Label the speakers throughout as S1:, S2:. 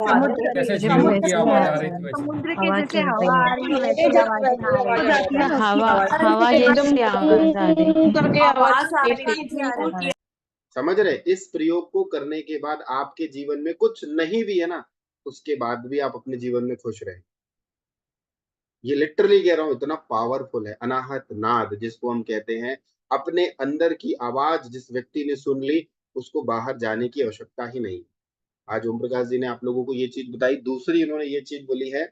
S1: समुद्र
S2: जैसे झीलों
S1: समुद्र
S2: की आवाज आ रही थी वैसे।
S1: समुद्र के
S3: हवा
S1: जैसे
S3: चल
S1: हवा
S3: रही
S1: आ
S3: है।
S1: रही है वैसी आवाजें आ रही है।
S3: मतलब हवा
S1: और
S3: हवा
S4: एकदम
S3: जैसी आवाज आ रही है।
S4: करके
S1: आवाज आ
S4: आवाज
S1: रही थी आ रही है।
S5: समझ रहे? इस प्रयोग को करने के बाद आपके जीवन में कुछ नहीं भी है ना, उसके बाद भी आप अपने जीवन में खुश रहे। ये लिटरली कह रहा हूं, इतना पावरफुल है अनाहत नाद जिसको हम कहते हैं। अपने अंदर की आवाज जिस व्यक्ति ने सुन ली, उसको बाहर जाने की आवश्यकता ही नहीं। आज ओम प्रकाश जी ने आप लोगों को ये चीज बताई। दूसरी इन्होंने ये चीज बोली है,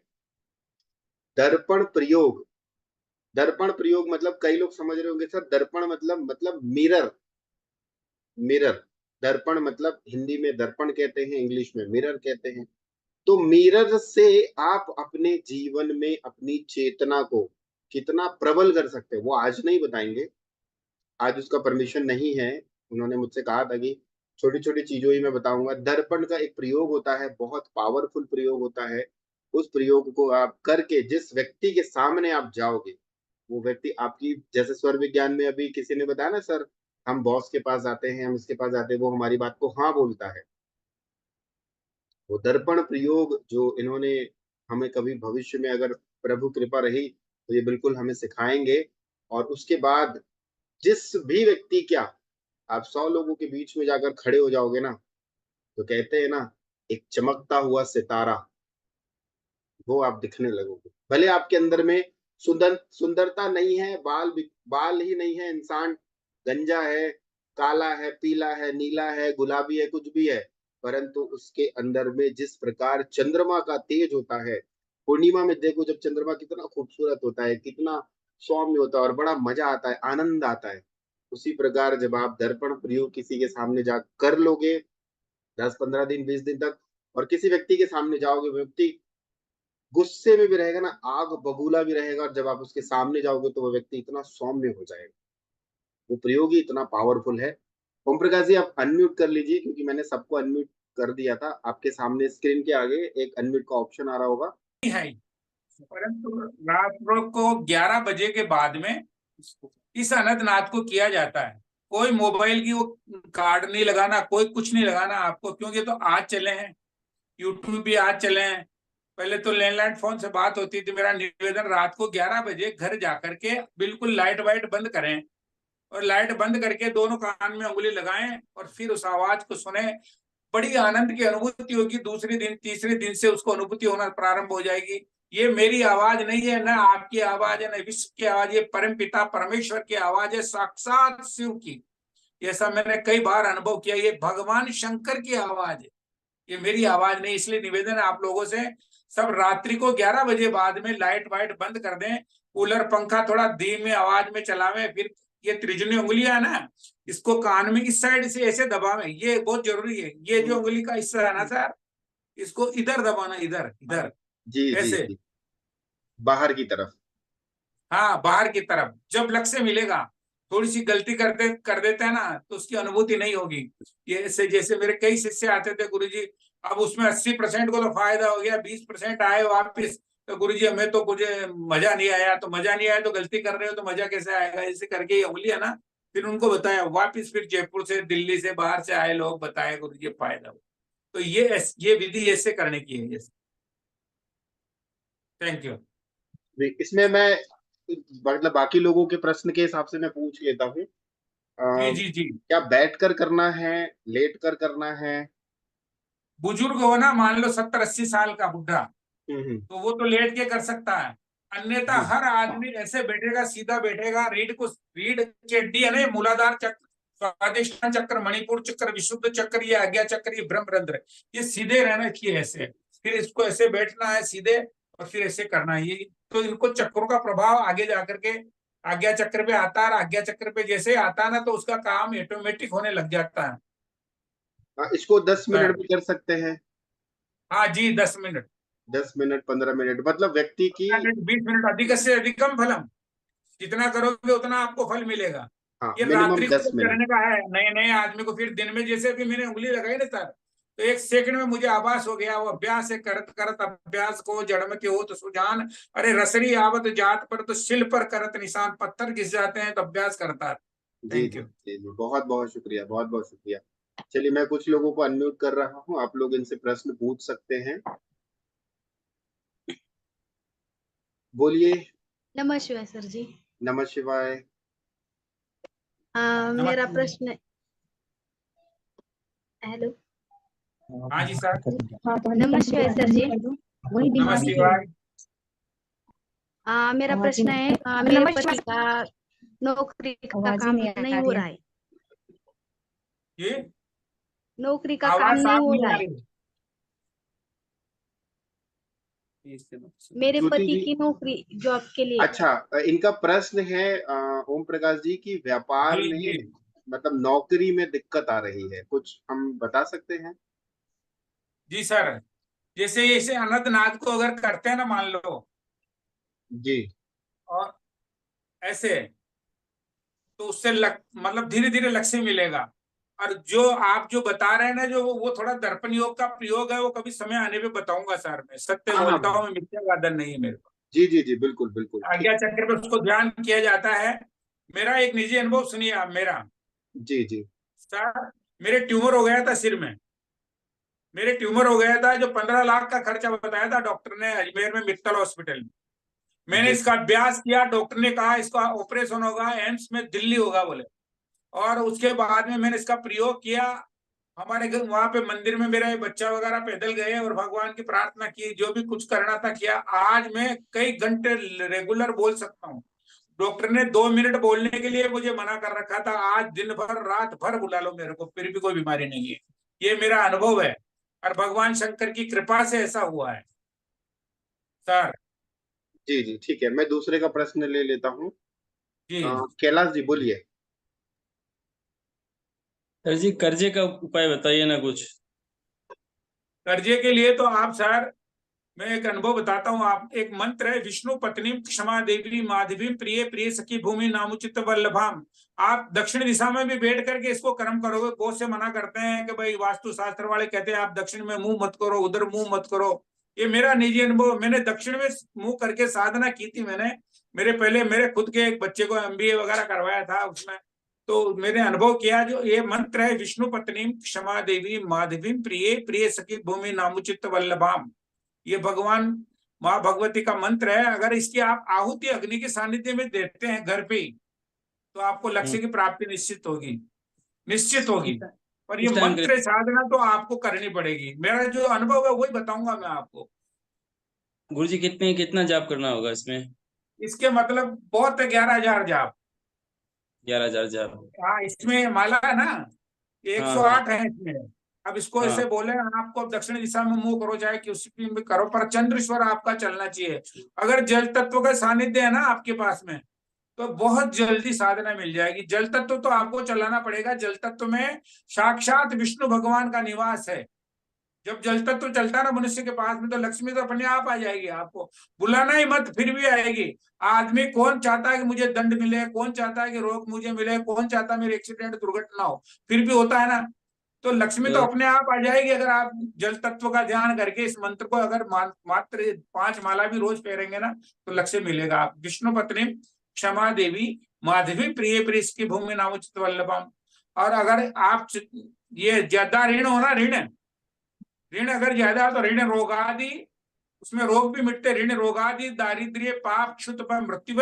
S5: दर्पण प्रयोग। दर्पण प्रयोग मतलब कई लोग समझ रहे होंगे सर, दर्पण मतलब मिरर। मिरर, दर्पण मतलब हिंदी में दर्पण कहते हैं, इंग्लिश में मिरर कहते हैं। तो मिरर से आप अपने जीवन में अपनी चेतना को कितना प्रबल कर सकते हैं, वो आज नहीं बताएंगे। आज उसका परमिशन नहीं है। उन्होंने मुझसे कहा था कि छोटी छोटी चीजों ही मैं बताऊंगा। दर्पण का एक प्रयोग होता है, बहुत पावरफुल प्रयोग होता है। उस प्रयोग को आप करके जिस व्यक्ति के सामने आप जाओगे, वो व्यक्ति आपकी, जैसे स्वर विज्ञान में अभी किसी ने बताया ना सर, हम बॉस के पास जाते हैं, हम इसके पास जाते हैं, वो हमारी बात को हाँ बोलता है। वो दर्पण प्रयोग जो इन्होंने हमें कभी भविष्य में अगर प्रभु कृपा रही तो ये बिल्कुल हमें सिखाएंगे। और उसके बाद जिस भी व्यक्ति, क्या आप 100 लोगों के बीच में जाकर खड़े हो जाओगे ना, तो कहते हैं ना, एक चमकता हुआ सितारा, वो आप दिखने लगोगे। भले आपके अंदर में सुंदरता नहीं है, बाल ही नहीं है, इंसान गंजा है, काला है, पीला है, नीला है, गुलाबी है, कुछ भी है, परंतु उसके अंदर में जिस प्रकार चंद्रमा का तेज होता है, पूर्णिमा में देखो जब चंद्रमा कितना खूबसूरत होता है, कितना सौम्य होता है और बड़ा मजा आता है, आनंद आता है। उसी प्रकार जब आप दर्पण प्रयोग किसी के सामने जा कर लोगे, 10-15 दिन 20 दिन तक, और किसी व्यक्ति के सामने जाओगे, व्यक्ति गुस्से में भी रहेगा ना, आग बबूला भी रहेगा, और जब आप उसके सामने जाओगे तो वो व्यक्ति इतना सौम्य हो जाएगा। वो प्रयोग ही इतना पावरफुल है। ओम प्रकाश जी आप अनम्यूट कर लीजिए, क्योंकि मैंने सबको अनम्यूट कर दिया था। आपके सामने स्क्रीन के आगे एक अनम्यूट का ऑप्शन आ रहा होगा।
S2: है, परंतु रात को 11 बजे के बाद में इस अनंत नाद को किया जाता है। कोई मोबाइल की वो कार्ड नहीं लगाना, कोई कुछ नहीं लगाना आपको, क्योंकि तो आज चले हैं, यूट्यूब भी आज चले हैं। पहले तो लैंडलाइन फोन से बात होती थी। मेरा निवेदन, रात को 11 बजे घर जाकर के बिल्कुल लाइट वाइट बंद करें, और लाइट बंद करके दोनों कान में उंगली लगाएं और फिर उस आवाज को सुने। बड़ी आनंद की अनुभूति होगी। दूसरे दिन तीसरे दिन से उसको अनुभूति होना प्रारंभ हो जाएगी। ये मेरी आवाज नहीं है, ना आपकी आवाज है, ना विश्व की आवाज, ये परम पिता परमेश्वर की आवाज है, साक्षात शिव की। ऐसा मैंने कई बार अनुभव किया। ये भगवान शंकर की आवाज है, ये मेरी आवाज नहीं। इसलिए निवेदन है आप लोगों से, सब रात्रि को 11 बजे बाद में लाइट वाइट बंद कर दें, कूलर पंखा थोड़ा धीमे आवाज में चलावें। फिर ये त्रिजुनी उंगलियां है ना, इसको कान में इस साइड से ऐसे दबावें, ये बहुत जरूरी है। ये जो उंगली का हिस्सा है ना सर, इसको इधर दबाना, इधर इधर,
S5: जी जी
S2: ऐसे।
S5: जी, बाहर की तरफ।
S2: हाँ, बाहर की तरफ। जब लक्ष्य मिलेगा, थोड़ी सी गलती कर देते हैं ना, तो उसकी अनुभूति नहीं होगी। ये ऐसे, जैसे मेरे कई शिष्य आते थे, गुरुजी अब उसमें 80% को तो फायदा हो गया, 20% आए वापिस, तो गुरुजी हमें तो मुझे मजा नहीं आया। तो मजा नहीं आया तो गलती कर रहे हो तो मजा कैसे आएगा? ऐसे करके ये उंगली है ना, फिर उनको बताया वापिस, फिर जयपुर से दिल्ली से बाहर से आए लोग बताए, गुरुजी फायदा हो। तो ये विधि ऐसे करने की है। Thank you.
S5: इसमें मैं मतलब बाकी लोगों के प्रश्न के हिसाब से मैं पूछ लेता हूँ।
S2: जी जी जी।
S5: क्या बैठकर करना है, लेट कर करना है?
S2: बुजुर्ग हो ना, मान लो 70-80 साल का बुढ़ा,
S5: हम्म।
S2: तो वो तो लेट के कर सकता है। अन्यथा
S5: जी
S2: हर आदमी ऐसे बैठेगा, सीधा बैठेगा। रीढ़ की हड्डी है ना, ये मूलाधार चक्र, स्वादिष्ठान चक्र, मणिपुर चक्र, विशुद्ध चक्र, ये आज्ञा चक्र, ये ब्रह्मरंध्र, ये सीधे रहना चाहिए ऐसे। फिर इसको ऐसे बैठना है सीधे, और फिर ऐसे करना है। ये तो इनको चक्रों का प्रभाव आगे जाकर के आज्ञा चक्र पे आता है। आज्ञा चक्र पे जैसे आता है ना, तो उसका काम ऑटोमेटिक होने लग जाता है
S5: हाँ, इसको 10 मिनट
S2: सर।
S5: भी कर सकते हैं।
S2: हाँ जी, 10 मिनट,
S5: 10 मिनट 15 मिनट मतलब व्यक्ति की।
S2: 20 मिनट, अधिक से अधिकम फलम। जितना करोगे उतना आपको फल मिलेगा।
S5: हाँ,
S2: ये
S5: मिनिमम
S2: रात्रि को
S5: दस
S2: जब
S5: मिनट
S2: करने का है नए नए आदमी को। फिर दिन में जैसे भी मैंने उंगली लगाई ना सर, तो 1 सेकंड में मुझे आभास हो गया। वो अभ्यास है, करत करत अभ्यास को जड़ में के हो तो सुजान, अरे रसरी आवत जात पर तो शिल पर करत निशान, पत्थर घिस जाते हैं तो अभ्यास करता है।
S5: जी
S2: थैंक
S5: जी
S2: यू।
S5: जी जी, बहुत बहुत शुक्रिया, बहुत बहुत शुक्रिया। चलिए, मैं कुछ लोगों को अनम्यूट कर रहा हूँ, आप लोग इनसे प्रश्न पूछ सकते हैं। बोलिए।
S1: नमः शिवाय सर जी।
S5: नमः शिवाय।
S1: मेरा
S2: नमस्ते।
S1: प्रश्न, हेलो।
S2: हाँ जी सर।
S1: नमः शिवाय सर जी।
S2: नमस्ते शिवाय।
S1: मेरा प्रश्न है, मेरे पति का नौकरी का काम नहीं हो रहा है।
S2: ये
S1: नौकरी का काम
S2: आवाज
S1: नहीं
S2: साफ
S1: हो
S2: नहीं
S1: रहा
S2: आ
S1: है।
S2: रही।
S1: मेरे
S5: ज्योति
S1: पति
S5: जी,
S1: की नौकरी जॉब के लिए।
S5: अच्छा, इनका प्रश्न है ओम प्रकाश जी की व्यापार
S2: जी जी
S5: में, मतलब नौकरी में दिक्कत आ रही है, कुछ हम बता सकते हैं?
S2: जी सर। जैसे इसे अनंतनाग को अगर करते हैं ना, मान लो,
S5: जी।
S2: और ऐसे, तो उससे मतलब धीरे धीरे लक्ष्य मिलेगा। और जो आप जो बता रहे हैं ना, जो वो थोड़ा दर्पण योग का प्रयोग है, वो कभी समय आने पे बताऊंगा सर। मैं सत्य
S5: हाँ हाँ।
S2: बोलता हूँ, मैं मिथ्या वादन नहीं है मेरे को।
S5: जी जी जी, बिल्कुल बिल्कुल, ठीक।
S2: आज्ञा चक्र पे उसको ध्यान किया जाता है। मेरा एक निजी अनुभव सुनिए आप मेरा।
S5: जी जी
S2: सर, मेरे ट्यूमर हो गया था सिर में। मेरे ट्यूमर हो गया था, जो 15 लाख का खर्चा बताया था डॉक्टर ने अजमेर में मित्तल हॉस्पिटल में। मैंने
S5: जी
S2: इसका अभ्यास किया। डॉक्टर ने कहा इसका ऑपरेशन होगा, एम्स में दिल्ली होगा बोले। और उसके बाद में मैंने इसका प्रयोग किया। हमारे घर वहां पे मंदिर में मेरा बच्चा वगैरह पैदल गए और भगवान की प्रार्थना की, जो भी कुछ करना था किया। आज मैं कई घंटे रेगुलर बोल सकता हूँ। डॉक्टर ने 2 मिनट बोलने के लिए मुझे मना कर रखा था। आज दिन भर रात भर बुला लो मेरे को, फिर भी कोई बीमारी नहीं है। ये मेरा अनुभव है, और भगवान शंकर की कृपा से ऐसा हुआ है सर।
S5: जी जी, ठीक है, मैं दूसरे का प्रश्न ले लेता हूँ।
S2: जी।
S5: कैलाश जी, बोलिए।
S3: सर जी, कर्जे का उपाय बताइए ना कुछ।
S2: कर्जे के लिए तो आप सर, मैं एक अनुभव बताता हूँ। आप, एक मंत्र है, विष्णु पत्नी क्षमा देवी माधवी प्रिय प्रिय सखी भूमि नामुचित वल्लभाम। आप दक्षिण दिशा में भी बैठ करके इसको कर्म करोगे। बहुत से मना करते हैं कि भाई वास्तु शास्त्र वाले कहते हैं आप दक्षिण में मुंह मत करो, उधर मुंह मत करो। ये मेरा निजी अनुभव। मैंने दक्षिण में मुंह करके साधना की थी मैंने। मेरे पहले मेरे खुद के एक बच्चे को एमबीए वगैरह करवाया था उसमें। तो मैंने अनुभव किया। जो ये मंत्र है, विष्णु पत्नी क्षमा देवी माधवी प्रिय प्रिय सखी भूमि नामुचित वल्लभाम, ये भगवान माँ भगवती का मंत्र है। अगर इसकी आप आहुति अग्नि के सानिध्य में देते हैं घर पे ही, तो आपको लक्ष्य की प्राप्ति निश्चित होगी, निश्चित होगी। और ये
S3: किस टाइम
S2: मंत्र साधना तो आपको करनी पड़ेगी। मेरा जो अनुभव है वही बताऊंगा मैं आपको।
S3: गुरु जी, कितना जाप करना होगा इसमें?
S2: इसके मतलब बहुत है, 11,000 जाप।
S3: 11,000 जाप।
S2: हाँ, इसमें माला है ना,
S3: हाँ हाँ
S2: 108 है इसमें। अब इसको
S3: हाँ।
S2: ऐसे बोले, आपको दक्षिण दिशा में मुंह करो, चाहे किसी में करो, पर चंद्रेश्वर आपका चलना चाहिए। अगर जल तत्व का सानिध्य है ना आपके पास में, तो बहुत जल्दी साधना मिल जाएगी। जल तत्व तो आपको चलाना पड़ेगा। जल तत्व में साक्षात विष्णु भगवान का निवास है। जब जल तत्व चलता है ना मनुष्य के पास में, तो लक्ष्मी तो अपने आप आ जाएगी। आपको बुलाना ही मत, फिर भी आएगी। आदमी कौन चाहता है कि मुझे दंड मिले, कौन चाहता है कि रोग मुझे मिले, कौन चाहता है मेरे एक्सीडेंट दुर्घटना हो, फिर भी होता है ना। तो लक्ष्मी तो
S3: तो
S2: अपने आप आ जाएगी, अगर आप जल तत्व का ध्यान करके इस मंत्र को अगर मात्र 5 माला भी रोज फेरेंगे ना, तो लक्ष्य मिलेगा। आप विष्णु पत्नी क्षमा देवी माधवी प्रिय प्रिय की भूमि नामुचित वल्लभम। और अगर आप ये ज्यादा ऋण हो ना, ऋण ऋण अगर ज्यादा हो तो ऋण रोगादि, उसमें रोग भी मिटते। ऋण रोगादि दारिद्र्य पाप क्षुत मृत्यु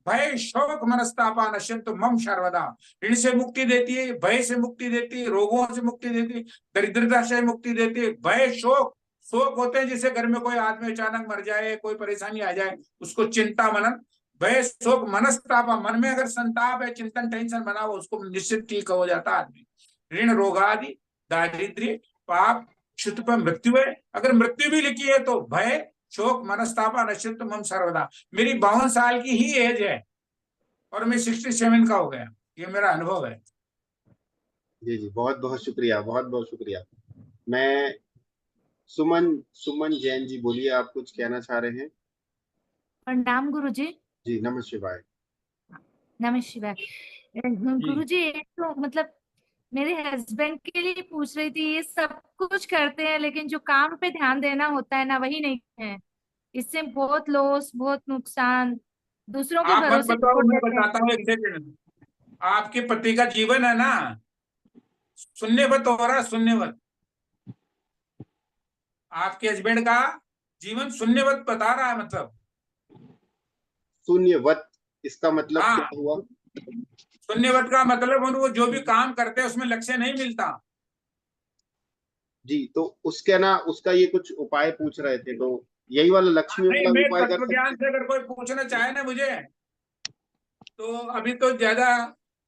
S2: भय शोक मनस्तापा नश्यन्तु मम सर्वदा। ऋण से मुक्ति देती है, भय से मुक्ति देती है, रोगों से मुक्ति देती है, दरिद्रता से मुक्ति देती है। भय शोक, शोक होते हैं जैसे घर में कोई आदमी अचानक मर जाए, कोई परेशानी आ जाए, उसको चिंता मनन। भय शोक मनस्तापा, मन में अगर संताप है, चिंतन टेंशन बना हो, उसको निश्चित ठीक हो जाता है आदमी। ऋण रोगादि दारिद्र्य पाप क्षुत पर मृत्यु है। अगर मृत्यु भी लिखी है तो भय शोक मनस्तापा नश्यन्तु मम सर्वदा। मेरी 52 साल की ही एज है, और मैं 67 का हो गया। ये मेरा अनुभव है।
S5: जी जी, बहुत बहुत शुक्रिया, बहुत बहुत शुक्रिया। मैं सुमन सुमन जैन जी, बोलिए, आप कुछ कहना चाह रहे हैं?
S4: प्रणाम गुरु जी।
S5: जी, नमः शिवाय।
S4: नमः शिवाय। गुरु जी, एक तो मतलब मेरे हस्बैंड के लिए पूछ रही थी। ये सब कुछ करते हैं लेकिन जो काम पे ध्यान देना होता है ना, वही नहीं है। इससे बहुत लॉस, बहुत नुकसान, दूसरों के
S2: आप मत
S4: भरोसे
S2: बताओ,
S4: छोड़
S2: मैं
S4: देते हैं।
S2: बताता हूँ एक सेकंड। आपके पति का जीवन है ना, शून्यवत हो रहा, शून्यवत। आपके हस्बैंड का जीवन शून्यवत बता रहा है, मतलब
S5: शून्यवत, इसका मतलब
S2: हाँ,
S5: क्या हुआ?
S2: शून्यवत का मतलब उनको जो भी काम करते हैं उसमें लक्ष्य नहीं मिलता।
S5: जी, तो उसके ना उसका ये कुछ उपाय पूछ रहे थे, तो यही वाला लक्ष्मी
S2: नहीं,
S5: वाला
S2: मैं
S5: उपाय कर
S2: तत्व
S5: सकते
S2: ज्ञान
S5: हैं?
S2: से अगर कोई पूछना चाहे ना मुझे, तो अभी तो ज्यादा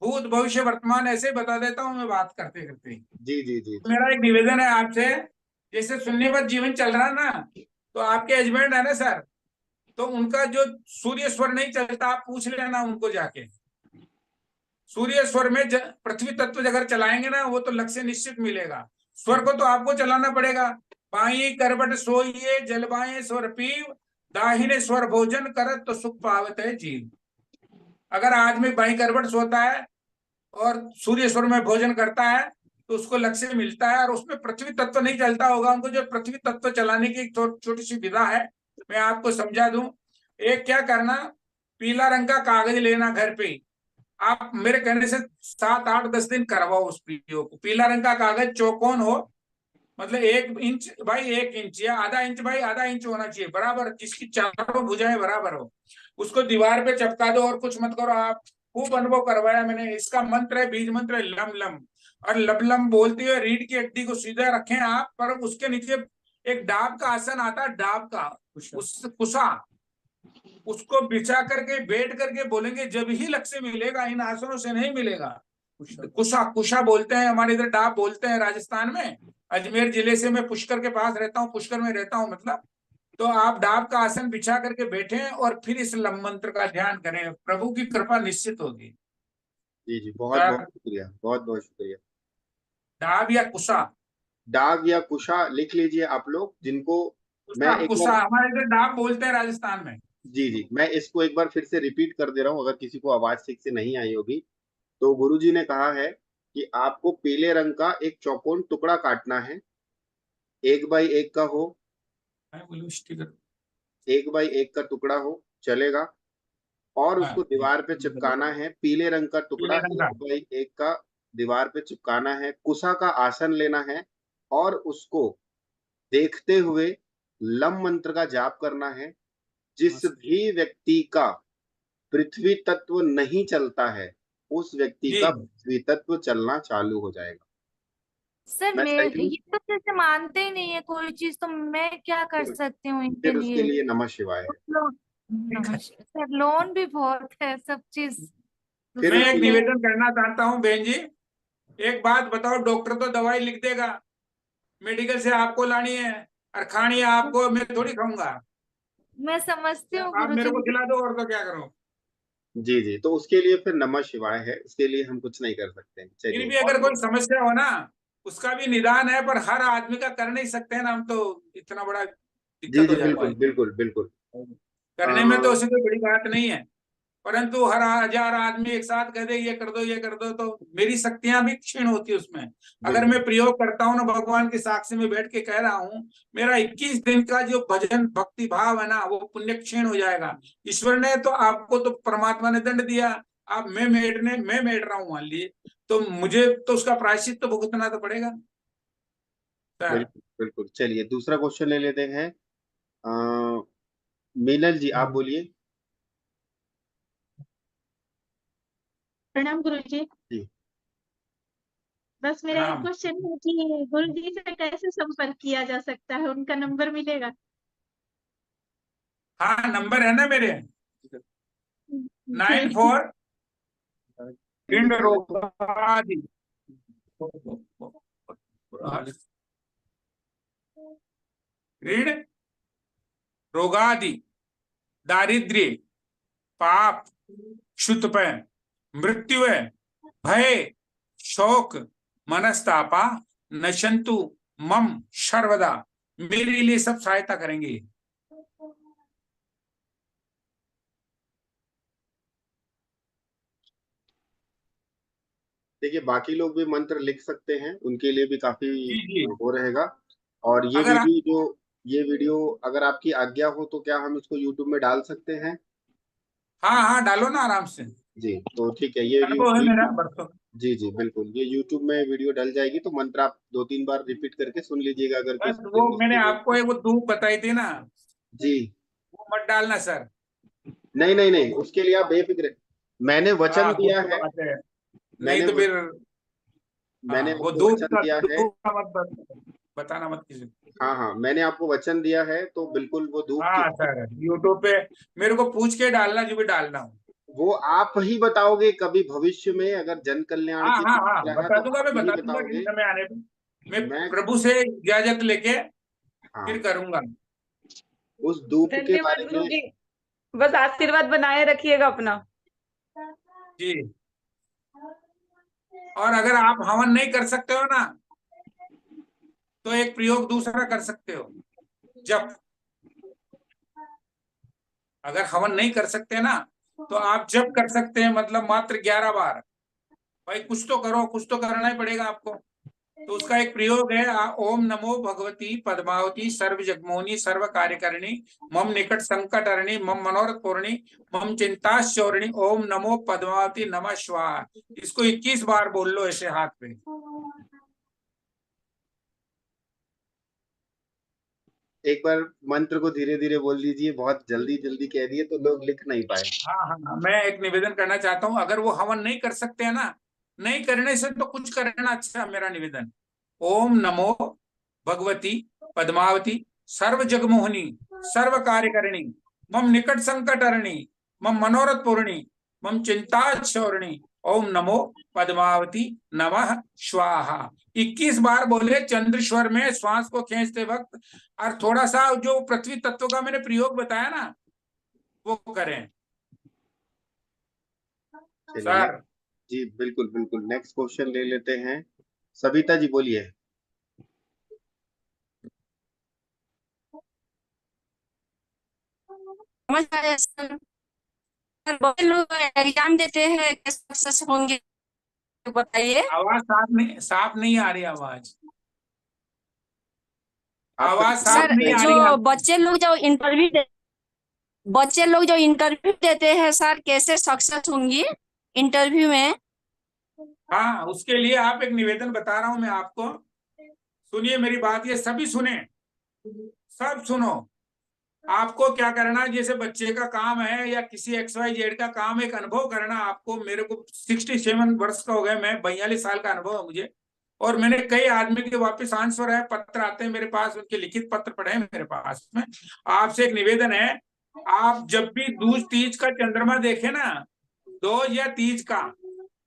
S2: भूत भविष्य वर्तमान ऐसे ही बता देता हूँ मैं बात करते करते।
S5: जी जी जी जी।
S2: मेरा एक निवेदन है आपसे, जैसे शून्यवत जीवन चल रहा ना, तो आपके हस्बैंड है ना सर, तो उनका जो सूर्य स्वर नहीं चलता, आप पूछ लेना उनको जाके। सूर्य स्वर में पृथ्वी तत्व अगर चलाएंगे ना, वो तो लक्ष्य निश्चित मिलेगा। स्वर को तो आपको चलाना पड़ेगा। बाई करबट सोइए जल बाएं स्वर पीव, दाहिने स्वर भोजन करत तो सुख पावत है जीव। अगर आदमी बाई करबट सोता है और सूर्य स्वर में भोजन करता है, तो उसको लक्ष्य मिलता है। और उसमें पृथ्वी तत्व नहीं चलता होगा, उनको जो पृथ्वी तत्व चलाने की एक छोटी सी विधा है, मैं आपको समझा दूं। एक क्या करना, पीला रंग का कागज लेना घर पे ही। आप मेरे कहने से 7 8 10 दिन करवाओ उस प्रयोग को। पीला रंग का कागज चौकोन हो, मतलब 1 इंच बाई 1 इंच या आधा इंच बाई आधा इंच होना चाहिए, बराबर, जिसकी चारों भुजाएं बराबर हो। उसको दीवार पे चिपका दो और कुछ मत करो आप। खूब अनुभव करवाया मैंने। इसका मंत्र है, बीज मंत्र है, लम लम। और लबलम बोलते हुए रीढ़ की हड्डी को सीधा रखें आप, पर उसके नीचे एक डाब का आसन आता है, डाब का, उस कुशा, उसको बिछा करके बैठ करके बोलेंगे, जब ही लक्ष्य मिलेगा, इन आसनों से नहीं मिलेगा। कुशा, कुशा बोलते हैं हमारे इधर, डाब बोलते हैं राजस्थान में। अजमेर जिले से मैं पुष्कर के पास रहता हूँ, पुष्कर में रहता हूँ मतलब। तो आप डाब का आसन बिछा करके बैठें और फिर इस लम मंत्र का ध्यान करें, प्रभु की कृपा निश्चित होगी।
S5: जी जी, बहुत
S2: तो
S5: बहुत शुक्रिया, बहुत बहुत शुक्रिया।
S2: डाब या कुशा,
S5: डाग या कुशा लिख लीजिए आप लोग, जिनको मैं
S2: कुशा
S5: एक
S2: कुशा,
S5: बार,
S2: हमारे इधर डाब बोलते हैं राजस्थान में।
S5: जी जी, मैं इसको एक बार फिर से रिपीट कर दे रहा हूँ, अगर किसी को आवाज ठीक से नहीं आई होगी। तो गुरुजी ने कहा है कि आपको पीले रंग का एक चौकोन टुकड़ा काटना है, 1 बाई 1 का हो,
S2: मैं बोलूं स्टिकर।
S5: 1 बाई 1 का टुकड़ा हो चलेगा, और
S2: हाँ,
S5: उसको दीवार पे चिपकाना है। पीले रंग का टुकड़ा
S2: पीले रंग का।
S5: 1 बाई 1 का दीवार पे चिपकाना है। कुशा का आसन लेना है और उसको देखते हुए लम मंत्र का जाप करना है। जिस भी व्यक्ति का पृथ्वी तत्व नहीं चलता है, उस व्यक्ति
S2: जी,
S5: का पृथ्वी तत्व चलना चालू हो जाएगा।
S4: सर
S5: मैं
S4: मैं
S5: सही हूँ?
S4: ये तो जैसे मानते ही नहीं है कोई चीज, तो मैं क्या कर सकती हूँ इनके
S5: फिर उसके
S4: लिए?
S5: लिए नमः शिवाय है।
S4: नमस्कार सर, लोन भी बहुत है, सब चीज
S5: फिर
S2: मैं
S4: दूसरों
S2: एक
S5: उसके
S4: के।
S5: लिए,
S2: निवेदन करना चाहता हूँ बहन जी। एक बात बताओ, डॉक्टर तो दवाई लिख देगा, मेडिकल से आपको लानी है और खानी है आपको, मैं थोड़ी खाऊंगा।
S4: मैं समझती हूँ
S2: आप मेरे
S4: गुरुजी।
S2: को खिला दो और तो क्या करूं।
S5: जी जी, तो उसके लिए फिर नमः शिवाय है, इसके लिए हम कुछ नहीं कर सकते हैं।
S2: फिर
S5: चलिए,
S2: भी
S5: बहुत
S2: अगर कोई
S5: बहुत,
S2: समस्या हो ना, उसका भी निदान है, पर हर आदमी का कर नहीं सकते हैं ना हम, तो इतना बड़ा
S5: जी
S2: दिक्कत
S5: जी,
S2: हो जाता
S5: बिल्कुल
S2: है।
S5: बिल्कुल बिल्कुल।
S2: करने में तो उसे कोई बड़ी बात नहीं है, परंतु हर 1000 आदमी एक साथ कह दे ये कर दो ये कर दो, तो मेरी शक्तियां भी क्षीण होती है उसमें। अगर
S5: बिल्कुल
S2: मैं प्रयोग करता हूँ ना, भगवान की साक्षी में बैठ के कह रहा हूँ, मेरा 21 दिन का जो भजन भक्ति भाव है ना, वो पुण्य क्षीण हो जाएगा। ईश्वर ने तो आपको, तो परमात्मा ने दंड दिया, आप मैं मेट रहा हूँ मान लीजिए, तो मुझे तो उसका प्रायश्चित तो भुगतना तो पड़ेगा सर।
S5: बिल्कुल बिल्कुल। चलिए, दूसरा क्वेश्चन ले लेते हैं। अ, मीनल जी, आप बोलिए।
S1: प्रणाम गुरु जी।
S5: जी,
S1: बस मेरा एक
S2: प्रणाम।
S1: क्वेश्चन है कि गुरु जी से कैसे संपर्क किया जा सकता है, उनका नंबर मिलेगा?
S2: हाँ, नंबर है ना मेरे,
S1: जी
S2: 94 ऋण रोगादि, ऋण रोगादि, दारिद्र्य, पाप, क्षुतपय, मृत्यु, भय, शोक, मनस्तापा, नशंतु मम सर्वदा, मेरे लिए सब सहायता करेंगे।
S5: देखिए, बाकी लोग भी मंत्र लिख सकते हैं, उनके लिए भी काफी
S2: जी जी।
S5: वो रहेगा। और ये
S2: अगर
S5: वीडियो जो, ये वीडियो अगर आपकी आज्ञा हो तो क्या हम इसको यूट्यूब में डाल सकते हैं?
S2: हाँ हाँ, डालो ना आराम से।
S5: जी, तो ठीक है, ये
S2: अनुभव है मेरा बरसों।
S5: जी जी बिल्कुल, ये YouTube में वीडियो डल जाएगी, तो मंत्र आप 2-3 बार रिपीट करके सुन लीजिएगा, अगर
S2: बस
S5: किसी
S2: वो
S5: दिन
S2: मैंने
S5: मिस्टेक
S2: आपको
S5: होगी।
S2: एक वो धूप बताई थी ना,
S5: जी,
S2: वो मत डालना सर।
S5: नहीं नहीं नहीं, उसके लिए आप बेफिक्र, मैंने वचन
S2: हाँ कुछ
S5: दिया
S2: तो
S5: है,
S2: बात है, नहीं
S5: मैंने
S2: तो फिर
S5: मैंने
S2: हाँ वो
S5: आपको वचन दिया है।
S2: धूप का मत बताना मत किसी को।
S5: हाँ हाँ, मैंने आपको वचन दिया है, तो बिल्कुल वो धूप की,
S2: हाँ सर, यूट्यूब पे मेरे को पूछ के डालना जो भी डालना हो।
S5: वो आप ही बताओगे कभी भविष्य में, अगर जन कल्याण
S2: हाँ
S5: की
S2: हाँ हाँ,
S5: रहा है
S2: बता
S5: तो
S2: दूंगा,
S5: आप
S2: मैं
S5: ही
S2: बता दूंगा कि
S5: बताओगे।
S2: समय आने पे मैं
S5: मैं,
S2: प्रभु से इजाजत लेके
S5: हाँ,
S2: फिर करूंगा।
S5: उस धूप के
S1: धन्यवाद
S5: बारे
S1: गुरु
S5: में,
S1: जी, बस आशीर्वाद बनाए रखिएगा अपना।
S2: जी, और अगर आप हवन नहीं कर सकते हो ना, तो एक प्रयोग दूसरा कर सकते हो, जप। अगर हवन नहीं कर सकते ना, तो आप जप कर सकते हैं, मतलब मात्र 11 बार। भाई कुछ तो करो, कुछ तो करना ही पड़ेगा आपको। तो उसका एक प्रयोग है, ओम नमो भगवती पद्मावती सर्व जगमोहिनी सर्व कार्यकारिणी मम निकट संकट हरणी मम मनोरथ पूर्णी मम चिंताश्चौरिणी ओम नमो पद्मावती नमः स्वाहा। इसको 21 बार बोल लो ऐसे हाथ पे।
S5: एक बार मंत्र को धीरे धीरे बोल लीजिए, बहुत जल्दी जल्दी कह दिए तो लोग लिख नहीं पाए।
S2: हाँ हाँ हाँ, मैं एक निवेदन करना चाहता हूँ, अगर वो हवन नहीं कर सकते हैं ना, नहीं करने से तो कुछ करना अच्छा, मेरा निवेदन। ओम नमो भगवती पद्मावती सर्व जगमोहिनी सर्व कार्यकरिणी मम निकट संकट हरणी मम मनोरथ पूर्णी मम चिंता छोरणी ओम नमो पद्मावती नमः स्वाहा। 21 बार बोले, चंद्रेश्वर में श्वास को खींचते वक्त, और थोड़ा सा जो पृथ्वी तत्व का मैंने प्रयोग बताया ना, वो करें
S5: चलिए
S2: सर।
S5: नेक्स्ट, जी बिल्कुल बिल्कुल, नेक्स्ट क्वेश्चन ले लेते हैं। सविता जी बोलिए।
S6: नमस्कार सर। बहुत लोग एग्जाम देते हैं, कैसे सक्सेस होंगे बताइए।
S2: आवाज साफ नहीं आ रही, आवाज
S5: आपका
S2: आवाज साफ
S6: सर
S2: नहीं आ
S6: जो
S2: रही आपकी।
S6: बच्चे लोग जो इंटरव्यू देते हैं सर, कैसे सक्सेस होंगी इंटरव्यू में।
S2: हाँ, उसके लिए आप एक निवेदन बता रहा हूं मैं आपको, सुनिए मेरी बात, ये सभी सुने, सब सुनो। आपको क्या करना है, जैसे बच्चे का काम है या किसी XYZ का काम, एक अनुभव करना आपको। मेरे को 67 वर्ष का हो गया, मैं 42 साल का अनुभव है मुझे, और मैंने कई आदमी के वापस आंसर है, पत्र आते हैं मेरे पास, उनके लिखित पत्र पढ़े हैं मेरे पास में। आपसे एक निवेदन है, आप जब भी दूज तीज का चंद्रमा देखे ना, 2 या तीज का,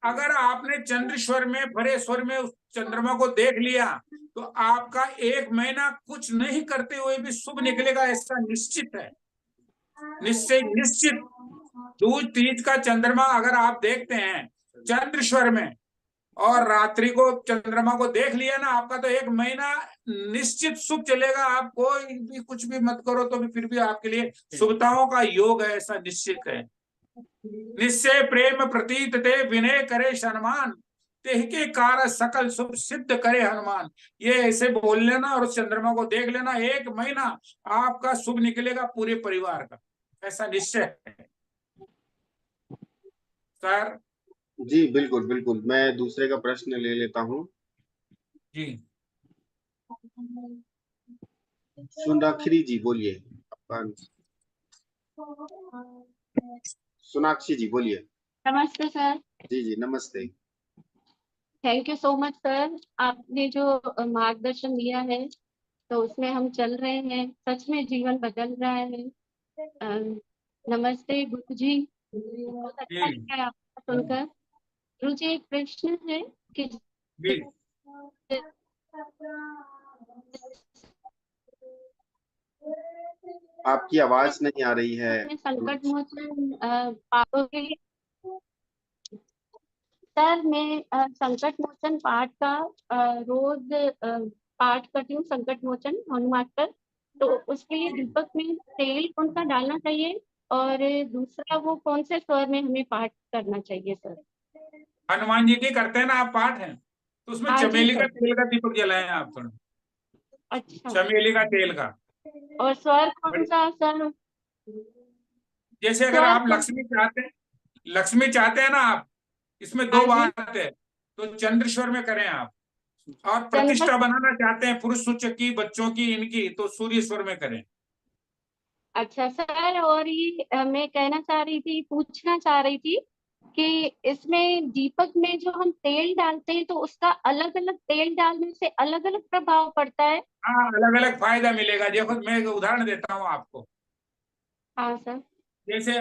S2: अगर आपने चंद्रेश्वर में भरेश्वर में उस चंद्रमा को देख लिया, तो आपका 1 महीना कुछ नहीं करते हुए भी शुभ निकलेगा, ऐसा निश्चित है, निश्चय निश्चित। दूज तीज का चंद्रमा अगर आप देखते हैं चंद्रेश्वर में, और रात्रि को चंद्रमा को देख लिया ना, आपका तो 1 महीना निश्चित शुभ चलेगा। आप कोई भी कुछ भी मत करो तो भी फिर भी आपके लिए शुभताओं का योग है, ऐसा निश्चित है। निश्चय प्रेम प्रतीत ते विनय करे सन्मान, तेह के कार सकल शुभ सिद्ध करे हनुमान। ये ऐसे बोल लेना और उस चंद्रमा को देख लेना, 1 महीना आपका शुभ निकलेगा, पूरे परिवार का, ऐसा निश्चय है सर।
S5: जी बिल्कुल बिल्कुल, मैं दूसरे का प्रश्न ले लेता हूँ।
S2: जी,
S5: सुनाक्षरी जी बोलिए। आपका, सोनाक्षी जी बोलिए।
S7: नमस्ते सर।
S5: जी जी नमस्ते।
S7: Thank you so much sir, आपने जो मार्गदर्शन दिया है, तो उसमें हम चल रहे हैं, सच में जीवन बदल रहा है। अ, नमस्ते गुरु जी, बहुत अच्छा
S2: जी,
S7: लगा आपका सुनकर। गुरु जी एक प्रश्न है कि
S2: जी,
S5: आपकी आवाज नहीं आ रही है।
S7: मैं संकट मोचन पाठों के लिए, सर मैं संकट मोचन पाठ का रोज पाठ करती हूँ, संकट मोचन हनुमास्तर। तो उसके लिए दीपक में तेल कौन सा डालना चाहिए, और दूसरा वो कौन से स्वर में हमें पाठ करना चाहिए सर।
S2: हनुमान जी की करते हैं ना आप पाठ है, तो उसमें
S7: हाँ जी
S2: चमेली का
S7: सर।
S2: तेल का दीपक जलाएं आप थोड़ा,
S7: अच्छा,
S2: चमेली का तेल का।
S7: और स्वर कौन सा सर।
S2: जैसे अगर
S7: स्वर
S2: आप
S7: कौन।
S2: लक्ष्मी चाहते हैं, लक्ष्मी चाहते हैं ना आप, इसमें दो बात है, तो चंद्रेश्वर में करें आप। और प्रतिष्ठा बनाना चाहते हैं पुरुष सूचक की, बच्चों की, इनकी, तो सूर्येश्वर में करें।
S7: अच्छा सर, और ये मैं कहना चाह रही थी, पूछना चाह रही थी कि इसमें दीपक में जो हम तेल डालते हैं तो उसका अलग अलग तेल डालने से अलग अलग प्रभाव पड़ता है?
S2: हाँ, अलग अलग फायदा मिलेगा। देखो मैं एक उदाहरण देता हूँ आपको।
S7: हाँ सर।
S2: जैसे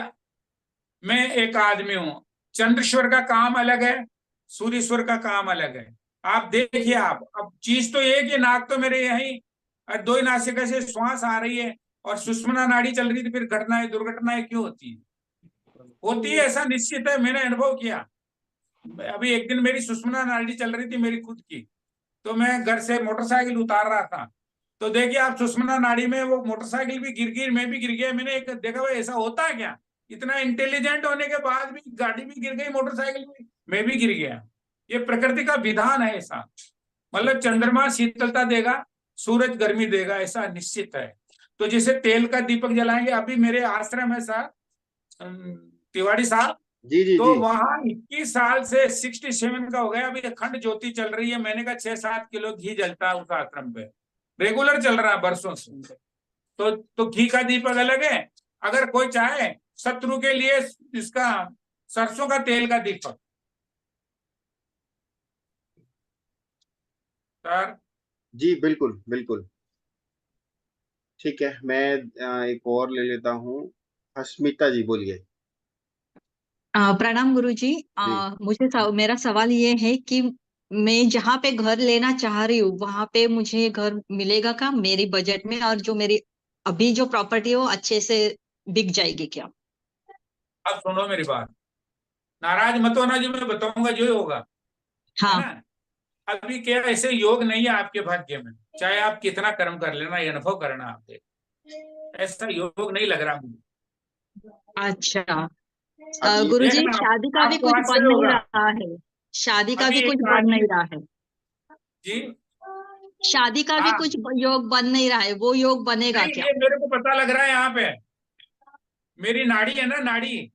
S2: मैं एक आदमी हूँ, चंद्रेश्वर का काम अलग है, सूर्येश्वर का काम अलग है। आप देखिए, आप अब चीज तो एक ही, नाक तो मेरे यही, दो ही नासिका से श्वास आ रही है और सुषुम्ना नाड़ी चल रही थी, फिर घटनाएं दुर्घटनाएं क्यों होती है? होती है, ऐसा निश्चित है, मैंने अनुभव किया। अभी एक दिन मेरी सुषुम्ना नाड़ी चल रही थी मेरी खुद की, तो मैं घर से मोटरसाइकिल उतार रहा था, तो देखिए आप सुषुम्ना नाड़ी में वो मोटरसाइकिल भी गिर गई, मैं भी गिर गया। मैंने एक देखा, भाई ऐसा होता है क्या? इतना इंटेलिजेंट होने के बाद भी गाड़ी भी गिर गई, मोटरसाइकिल भी, मैं भी गिर गया। ये प्रकृति का विधान है ऐसा। मतलब चंद्रमा शीतलता देगा, सूरज गर्मी देगा, ऐसा निश्चित है। तो जैसे तेल का दीपक जलाएंगे, अभी मेरे आश्रम है सर तिवारी साहब,
S5: जी जी
S2: तो
S5: जी।
S2: वहां 21 साल से 67 का हो गया, अभी अखंड ज्योति चल रही है। मैंने कहा 6-7 किलो घी जलता है उस आश्रम पे, रेगुलर चल रहा है बरसों से। तो घी का दीपक अलग है। अगर कोई चाहे शत्रु के लिए इसका सरसों का तेल का दीपक सर।
S5: जी बिल्कुल बिल्कुल। ठीक है, मैं एक और ले लेता हूँ। हस्मिता जी बोलिए।
S8: प्रणाम गुरुजी।
S5: जी
S8: मेरा सवाल ये है कि मैं जहाँ पे घर लेना चाह रही हूँ वहां पे मुझे घर मिलेगा क्या मेरी बजट में, और जो मेरी अभी जो प्रॉपर्टी है वो अच्छे से बिक जाएगी क्या?
S2: अब सुनो मेरी बात, नाराज मत होना, जो मैं बताऊंगा जो ही होगा, है
S8: हाँ।
S2: ना। अभी क्या ऐसे योग नहीं है आपके भाग्य में, चाहे आप कितना कर्म कर लेना, ये अनुभव करना आपके, ऐसा योग नहीं लग रहा मुझे।
S8: अच्छा।
S5: अब ये
S8: गुरुजी,
S2: देखना
S8: शादी का भी
S2: आपको
S8: कुछ बन
S2: आश्चर्य
S8: नहीं
S2: होगा।
S8: रहा है। शादी का
S2: अभी
S8: भी कुछ
S2: एक
S8: बन
S2: आदमी,
S8: नहीं रहा है।
S2: जी
S8: शादी का भी
S2: हाँ,
S8: कुछ योग बन नहीं रहा है, वो योग बनेगा
S2: नहीं
S8: क्या?
S2: ये मेरे को पता लग रहा है। यहाँ पे मेरी नाड़ी है ना, नाड़ी,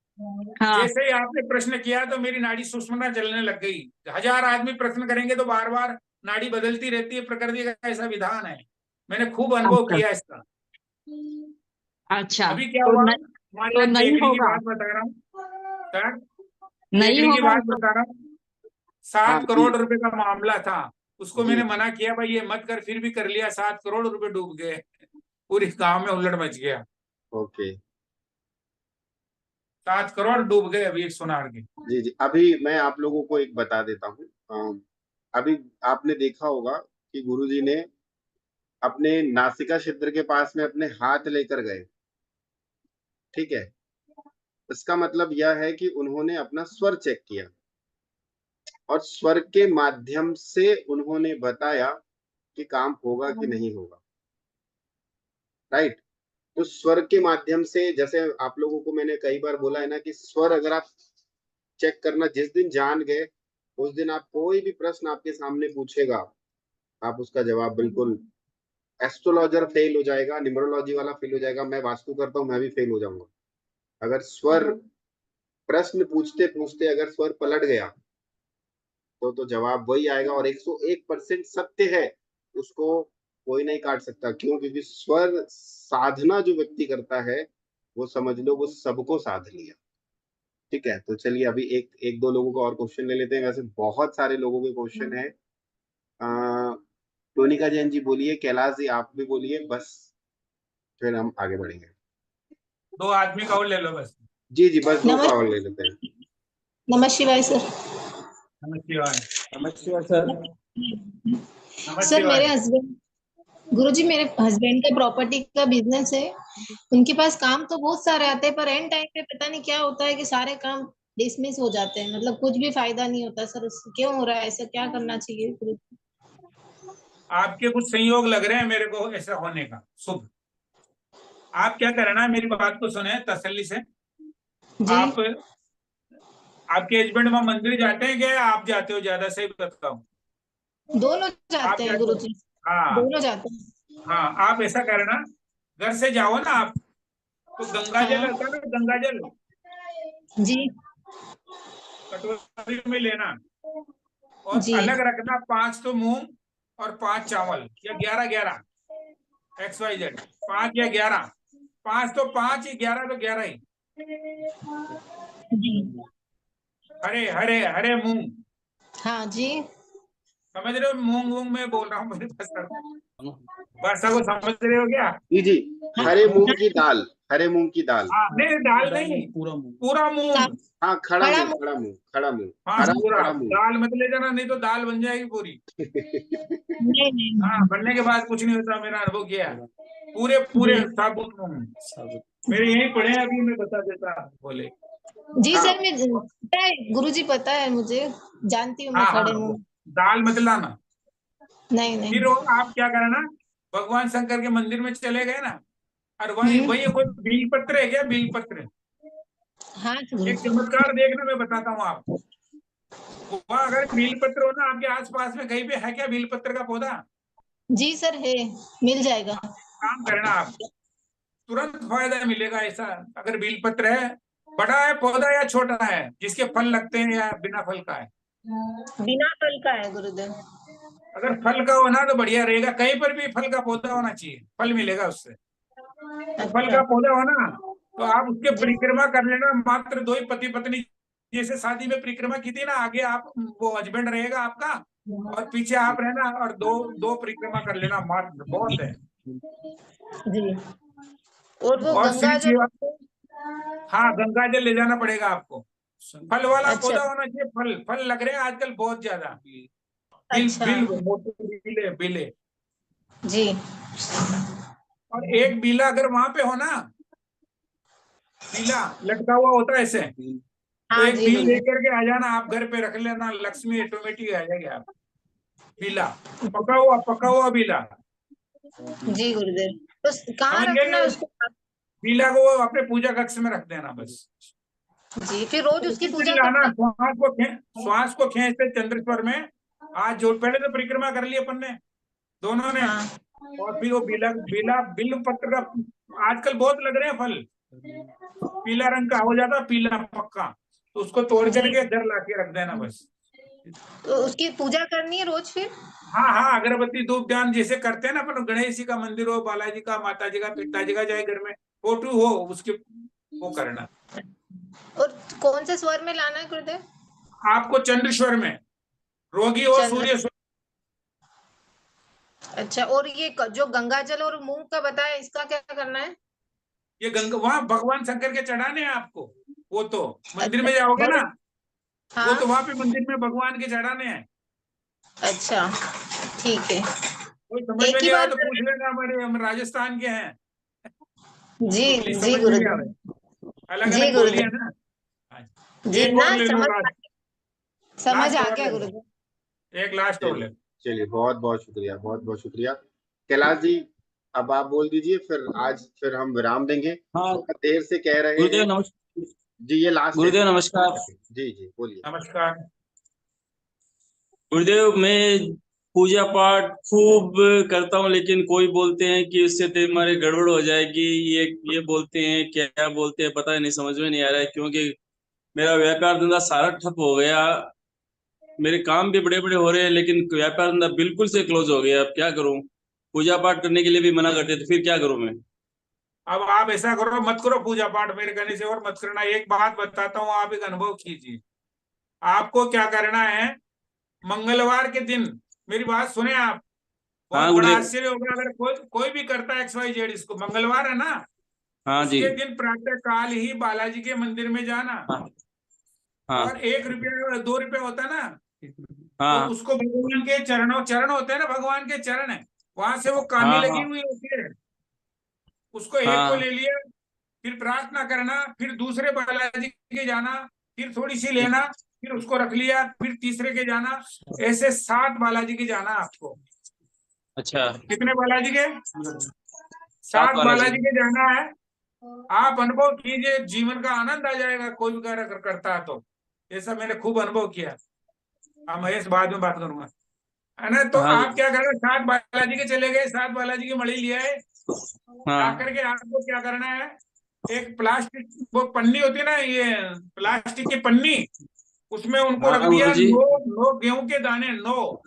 S8: हाँ।
S2: जैसे ही आपने प्रश्न किया तो मेरी नाड़ी सुषुम्ना चलने लग गई। 1000 आदमी प्रश्न करेंगे तो बार बार नाड़ी बदलती रहती है, प्रकृति का ऐसा विधान है। मैंने खूब अनुभव
S8: अच्छा।
S2: किया इसका।
S8: अच्छा,
S2: अभी क्या
S8: तो
S2: हुआ, हमारे
S8: तो
S2: यहाँ
S8: नहीं
S2: केकड़ी की
S8: होगा?
S2: बात बता रहा हूँ सर,
S8: नहीं
S2: केकड़ी की
S8: होगा
S2: बात
S8: तो?
S2: बता रहा हूँ।
S5: हाँ
S2: 7
S5: जी
S2: करोड़ रुपए का मामला था, उसको
S5: जी
S2: मैंने मना किया, भाई ये मत कर, फिर भी कर लिया। 7 करोड़ रुपए डूब गए, पूरी गांव में हुल्लड़ मच गया।
S5: ओके।
S2: 7 करोड़ डूब गए अभी एक सोनार के।
S5: जी जी, अभी मैं आप लोगों को एक बता देता हूँ। अभी आपने देखा होगा कि गुरुजी ने अपने नासिका छिद्र के पास में अपने हाथ लेकर गए। ठीक है, इसका मतलब यह है कि उन्होंने अपना स्वर चेक किया और स्वर के माध्यम से उन्होंने बताया कि काम होगा कि नहीं होगा। राइट। तो स्वर के माध्यम से, जैसे आप लोगों को मैंने कई बार बोला है ना कि स्वर अगर आप चेक करना जिस दिन जान गए, उस दिन आप कोई भी प्रश्न आपके सामने पूछेगा, आप उसका जवाब बिल्कुल, एस्ट्रोलॉजर फेल हो जाएगा, न्यूमरोलॉजी वाला फेल हो जाएगा, मैं वास्तु करता हूँ मैं भी फेल हो जाऊंगा। अगर स्वर, प्रश्न पूछते पूछते अगर स्वर पलट गया तो जवाब वही आएगा, और 101% सत्य है, उसको कोई नहीं काट सकता। क्यों? क्योंकि स्वर साधना जो व्यक्ति करता है, वो समझ लो वो सबको साध लिया। ठीक है, तो चलिए अभी एक एक दो लोगों को और क्वेश्चन ले लेते हैं। वैसे बहुत सारे लोगों के क्वेश्चन है। टोनिका जैन जी बोलिए, कैलाश जी आप भी बोलिए, बस फिर हम आगे बढ़ेंगे।
S2: 2 आदमी का और ले लो बस।
S5: जी जी, बस दो का और
S9: नमस्ते।
S5: ले लेते हैं।
S9: नमः शिवाय सर।
S2: नमस्ते
S3: नमस्कार सर।
S9: सर
S2: नमस्ते।
S9: मेरे हस्बैंड, गुरुजी मेरे हस्बैंड का प्रॉपर्टी का बिजनेस है। उनके पास काम तो बहुत सारे आते हैं, पर एंड टाइम पे पता नहीं क्या होता है कि सारे काम डिसमिस हो जाते हैं, मतलब कुछ भी फायदा नहीं होता। सर उससे क्यों हो रहा है ऐसा, क्या करना चाहिए गुरुजी?
S2: आपके कुछ संयोग लग रहे हैं मेरे को ऐसा होने का शुभ। आप क्या करना है, मेरी बात को सुने तसल्ली से।
S9: जी।
S2: आप, आपके हस्बैंड वहां मंदिर जाते हैं क्या, आप जाते हो? ज्यादा सही बताओ।
S9: दोनों
S2: आप
S9: जाते हैं
S2: जाते हो?
S9: गुरुजी।
S2: हाँ
S9: दोनों जाते हैं।
S2: हाँ, आप ऐसा करना, घर से जाओ ना आप, तो गंगा जल
S9: हाँ
S2: होता है ना, गंगा जल,
S9: जी।
S2: कटोरी में लेना और
S9: जी
S2: अलग रखना 5 तो मूंग और 5 चावल, या 11 XYZ, 5 या 11, 5 तो 5 ही, 11 तो 11 ही।
S9: जी
S2: हरे हरे हरे मूंग,
S9: हाँ जी
S2: समझ रहे हो? मूंग वूंग में बोल रहा हूँ मेरे भाषा को समझ रहे हो क्या?
S5: जी हरे मूंग की दाल, हरे मूंग की दाल।
S2: हाँ, नहीं दाल नहीं, पूरा मूंग।
S5: हाँ खड़ा
S9: खड़ा
S5: मूंग, खड़ा मूंग, खड़ा मूंग,
S2: हाँ
S5: हरा
S2: पूरा,
S5: खड़ा मूंग।
S2: दाल मत ले जाना, नहीं तो दाल बन जाएगी पूरी।
S9: नहीं
S2: हाँ, बनने के बाद कुछ नहीं होता, मेरा अनुभव किया। पूरे पूरे साबुत मूंग मेरे यहीं पड़े हैं, अभी मैं बता देता बोले।
S9: जी
S5: हाँ
S9: सर, मैं पता है गुरुजी, पता है मुझे, जानती हूँ मैं
S2: हाँ
S9: खड़े
S2: हाँ,
S9: मुंह।
S2: दाल मत लाना।
S9: नहीं नहीं।
S2: फिर वो आप क्या करना, भगवान शंकर के मंदिर में चले गए ना, और वही वही कोई बील पत्र है क्या? बील पत्र,
S9: हाँ
S2: एक
S9: गुरुजी।
S2: चमत्कार देखना, मैं बताता हूँ आपको। वहाँ अगर बील पत्र हो ना आपके आसपास में कहीं पे, है क्या बील पत्र का पौधा?
S9: जी सर है, मिल जाएगा।
S2: काम करना आप, तुरंत फायदा मिलेगा। ऐसा अगर बील पत्र है, बड़ा है पौधा या छोटा है, जिसके फल लगते हैं, या बिना फल का है?
S9: बिना फल का है गुरुदेव।
S2: अगर फल का हो ना तो बढ़िया रहेगा, कहीं पर भी फल का पौधा होना चाहिए, फल मिलेगा उससे। तो फल
S9: अच्छा
S2: का पौधा हो ना, तो आप उसके
S9: जी
S2: परिक्रमा कर लेना। मात्र 2 ही पति पत्नी, जैसे शादी में परिक्रमा की थी ना, आगे आप, वो हस्बैंड रहेगा आपका, और पीछे आप रहना, और दो दो परिक्रमा कर लेना, मात्र बहुत है।
S9: जी। और वो
S2: और
S9: गंगा
S2: श्री
S9: जल।
S2: शिवा, हाँ गंगा जल ले जाना पड़ेगा आपको। फल वाला
S9: अच्छा
S2: पौधा होना चाहिए, फल फल लग रहे हैं आजकल बहुत ज्यादा। बिल
S9: अच्छा
S2: बिल मोटे बिले बिले,
S9: जी
S2: और एक बीला अगर वहां पे हो ना, बीला लटका हुआ होता है ऐसे, तो
S9: हाँ
S2: एक
S9: जी
S2: बिल
S9: गुरुदेव।
S2: लेकर के आ जाना, आप घर पे रख लेना, लक्ष्मी ऑटोमेटिक आ जाएगी। आप बीला, पका हुआ बीला,
S9: जी गुरुदेव, तो कहाँ
S2: समझ
S9: रखना है
S2: गए?
S9: उसको?
S2: बीला को अपने पूजा कक्ष में रख देना बस।
S9: जी, फिर रोज
S2: तो
S9: उसकी
S2: उसी से
S9: पूजा
S2: लाना,
S9: करना।
S2: श्वास को खींचते चंद्रेश्वर में। आज जो पहले तो परिक्रमा कर ली अपन ने, दोनों ने,
S9: हाँ
S2: और फिर वो बीला बीला बिल्व पत्र का आजकल बहुत लग रहे हैं फल, पीला रंग का हो जाता, पीला पक्का, तो उसको तोड़
S9: जी,
S2: करके घर ला के रख देना बस।
S9: तो उसकी पूजा करनी है रोज फिर?
S2: हाँ हाँ, अगरबत्ती धूप ध्यान जैसे करते हैं ना अपन, गणेश जी का मंदिर हो, बालाजी का, माता जी का, पिताजी का, चाहे घर में फोटो हो उसके, वो करना।
S9: और कौन से स्वर में लाना है गुरुदेव?
S2: आपको चंद्रेश्वर में, रोगी हो
S9: चंद्र।
S2: सूर्य स्वर।
S9: अच्छा, और ये जो गंगा जल और मूंग का बताया, इसका क्या करना है?
S2: ये गंगा वहां भगवान शंकर के चढ़ाने हैं आपको, वो तो मंदिर
S9: अच्छा
S2: में जाओगे ना, वो
S9: हाँ
S2: तो वहां पे मंदिर में भगवान के चढ़ाने हैं।
S9: अच्छा ठीक है।
S2: कोई समझ में
S9: एक ही
S2: नहीं आया
S9: बार
S2: तो पूछ लेना, हमारे, हम राजस्थान के हैं,
S9: जी
S2: बोली
S9: जी
S2: समझ में नहीं आ
S9: गुरुदेव।
S2: रही, अलग
S9: जी
S2: अलग बोली है
S9: गुरुदेव।
S2: ना।
S9: जी
S2: एक
S9: ना,
S2: और ले लो,
S9: समझ
S2: लास्ट
S9: आ
S2: और
S9: गया
S2: ले लो,
S9: गुरुदेव।
S2: एक लास्ट और ले
S5: चलिए
S2: लो।
S5: चलिए, बहुत बहुत शुक्रिया, बहुत बहुत शुक्रिया कैलाश जी। अब आप बोल दीजिए, फिर आज फिर हम विराम देंगे,
S3: हाँ
S5: बहुत देर से कह रहे
S3: गुरुदेव
S5: हैं।
S3: नमस्कार।
S5: जी ये लास्ट है
S3: गुरुदेव
S5: जी।
S3: नमस्कार।
S5: जी जी बोलिए।
S2: नमस्कार।
S3: गुरुदेव, मैं पूजा पाठ खूब करता हूँ, लेकिन कोई बोलते हैं कि उससे तुम्हारी गड़बड़ हो जाएगी, ये बोलते हैं, क्या बोलते हैं पता नहीं, समझ में नहीं आ रहा है, क्योंकि मेरा व्यापार धंधा सारा ठप हो गया। मेरे काम भी बड़े बड़े हो रहे हैं, लेकिन व्यापार धंधा बिल्कुल से क्लोज हो गया। अब क्या करूं? पूजा पाठ करने के लिए भी मना करते, तो फिर क्या करूं मैं?
S2: अब आप ऐसा करो, मत करो पूजा पाठ मेरे कहने से, और मत करना। एक बात बताता हूँ, आप एक अनुभव कीजिए। आपको क्या करना है, मंगलवार के दिन, मेरी बात सुने आप,
S3: हाँ
S2: बहुत बड़ा
S3: गुरुदेव।
S2: आश्चर्य होगा अगर कोई कोई भी करता है XYZ इसको। मंगलवार है ना,
S3: हाँ जी।
S2: उसके दिन प्रातः काल ही बालाजी के मंदिर में जाना,
S3: हाँ हाँ
S2: और 1 रुपया 2 रुपया होता है ना, तो
S3: हाँ
S2: उसको भगवान के चरण होते हैं ना, भगवान के चरण है, वहां से वो कानी
S3: हाँ
S2: लगी
S3: हाँ
S2: हुई होती है, उसको एक को
S3: हाँ
S2: ले लिया, फिर प्रार्थना करना, फिर दूसरे बालाजी के जाना, फिर थोड़ी सी लेना, फिर उसको रख लिया, फिर तीसरे के जाना, ऐसे 7 बालाजी के जाना आपको।
S3: अच्छा।
S2: कितने बालाजी के?
S3: 7
S2: 7
S3: बालाजी।
S2: बालाजी के जाना है। आप अनुभव कीजिए, जीवन का आनंद आ जाएगा, कोई भी कार्य करता है तो। ऐसा मैंने खूब अनुभव किया। हाँ महेश, बाद में बात करूंगा, है ना। तो
S3: हाँ
S2: आप क्या करें, 7 बालाजी के चले गए, 7 बालाजी की मणि लिया है,
S3: हाँ
S2: जाकर के आपको क्या करना है, एक प्लास्टिक वो पन्नी होती है ना, ये प्लास्टिक की पन्नी, उसमें उनको
S3: हाँ
S2: रख दिया
S3: गुरुजी।
S2: 9 गेहूं के दाने, 9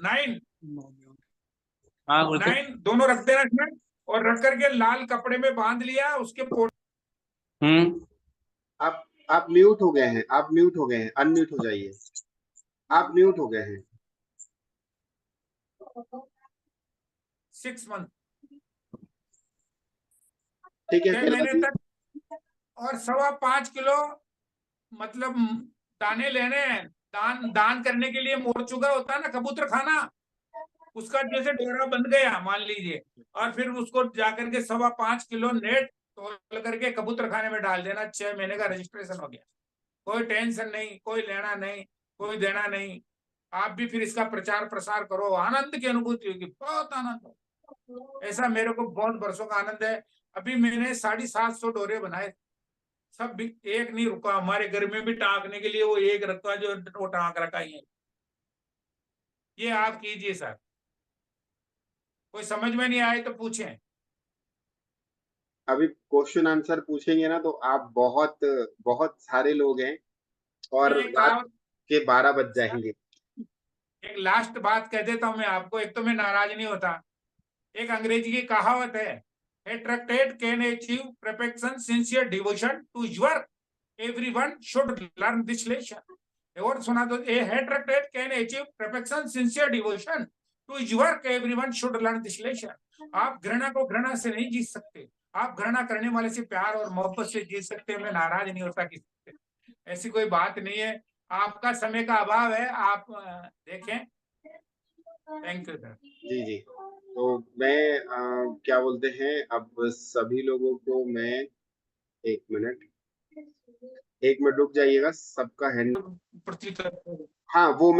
S3: हाँ गुरुजी।
S2: 9 दोनों रख देना इसमें, और रख करके लाल कपड़े में बांध लिया उसके
S3: हम्म।
S5: आप म्यूट हो गए हैं, आप म्यूट हो गए हैं, अनम्यूट हो जाइए। आप म्यूट हो गए हैं।
S2: 6 मंथ,
S5: ठीक है
S2: 6
S5: फिर
S2: महीने
S5: अभी
S2: तक, और 5.25 किलो मतलब दाने लेने हैं। दान करने के लिए मोरचुगा होता है ना, कबूतर खाना, उसका जैसे डोरा बंध गया मान लीजिए, और फिर उसको जाकर के 5.25 किलो नेट तोल करके कबूतर खाने में डाल देना। 6 महीने का रजिस्ट्रेशन हो गया, कोई टेंशन नहीं, कोई लेना नहीं, कोई देना नहीं। आप भी फिर इसका प्रचार प्रसार करो, आनंद की अनुभूति होगी, बहुत आनंद हो। ऐसा मेरे को बहुत बरसों का आनंद है। अभी मैंने 750 डोरे बनाए, सब भी एक नहीं रुका। हमारे घर में भी टांकने के लिए वो एक रखा जो वो टांक रखा ही है। ये आप कीजिए सर, कोई समझ में नहीं आए तो पूछें।
S5: अभी क्वेश्चन आंसर पूछेंगे ना तो आप बहुत बहुत सारे लोग हैं और
S2: एक
S5: रात के 12 बज जाएंगे।
S2: एक लास्ट बात कह देता हूं मैं आपको, एक तो मैं नाराज नहीं होता। एक अंग्रेजी की कहावत है, A tractate can achieve perfection, sincere devotion to your everyone should learn this lesson. और सुना तो, A tractate can achieve perfection, sincere devotion to your everyone should learn this lesson. आप घृणा को घृणा से नहीं जीत सकते, आप घृणा करने वाले से प्यार और मोहब्बत से जीत सकते हैं। मैं नाराज नहीं होता किसी से, ऐसी कोई बात नहीं है। आपका समय का अभाव है, आप देखें। Thank you sir.
S5: जी जी, तो मैं क्या बोलते हैं, अब सभी लोगों को मैं एक मिनट रुक जाइएगा, सबका हैंड। हाँ वो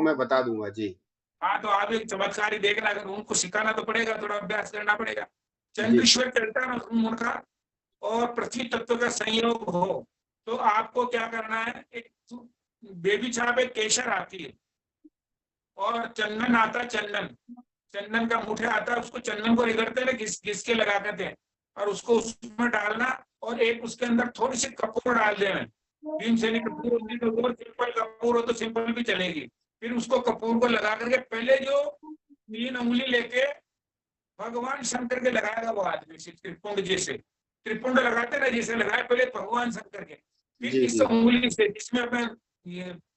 S5: मैं बता दूंगा जी।
S2: हाँ, तो आप एक चमत्कारी देखना, अगर उनको सिखाना तो पड़ेगा, थोड़ा अभ्यास करना पड़ेगा।
S5: जी
S2: चंद्रेश्वर चलता है ना उनका, और पृथ्वी तत्व का संयोग हो, तो आपको क्या करना है, एक बेबी छाप, एक केसर आती है, और चंदन आता है, चंदन का मुठे आता है, उसको चंदन को रगड़ते हैं, घिस के लगा देते हैं, और उसको उसमें डालना, और एक उसके अंदर थोड़ी सी कपूर डाल देना। भीमसेनी कपूर होती तो वो, सिंपल कपूर हो तो सिंपल भी चलेगी। फिर उसको कपूर को लगा करके पहले जो 3 उंगली लेके भगवान शंकर के लगाएगा वो आदमी, त्रिपुंड जैसे, त्रिपुंड लगाते ना जैसे लगाए पहले भगवान शंकर के, फिर
S5: जी
S2: इस
S5: जी
S2: उंगली से जिसमें अपने ये